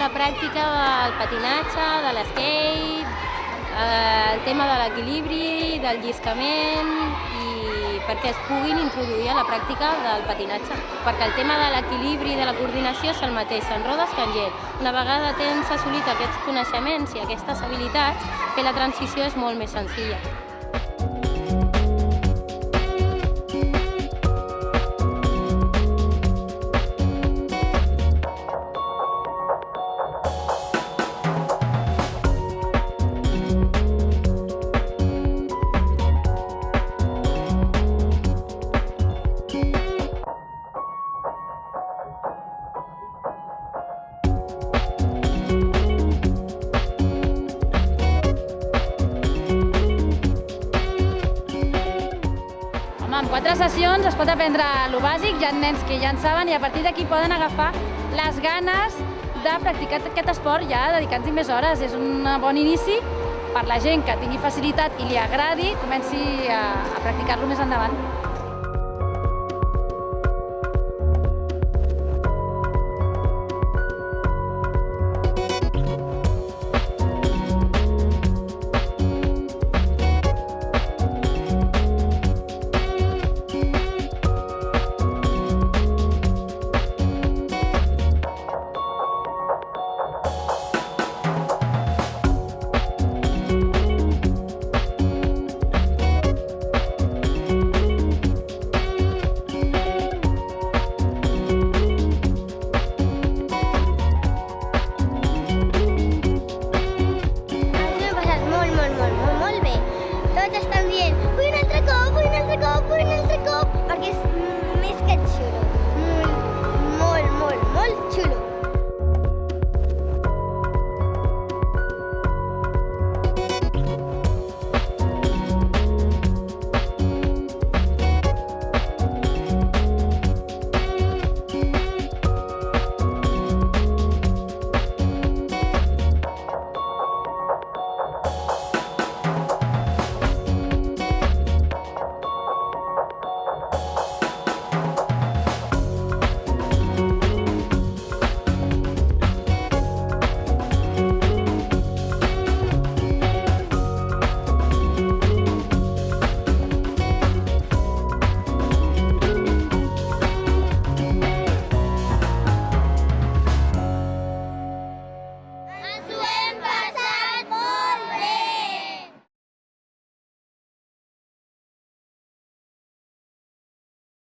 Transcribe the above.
la pràctica del patinatge, de l'skate, el tema de l'equilibri, del lliscament i perquè es puguin introduir a la pràctica del patinatge. Perquè el tema de l'equilibri i de la coordinació és el mateix en rodes que en gel. Una vegada tens assolit aquests coneixements i aquestes habilitats, fer la transició és molt més senzilla. En 4 sessions es pot aprendre el bàsic, hi ha nens que ja en saben i a partir d'aquí poden agafar les ganes de practicar aquest esport ja dedicant-hi més hores. És un bon inici per la gent que tingui facilitat i li agradi, comenci a practicar-lo més endavant.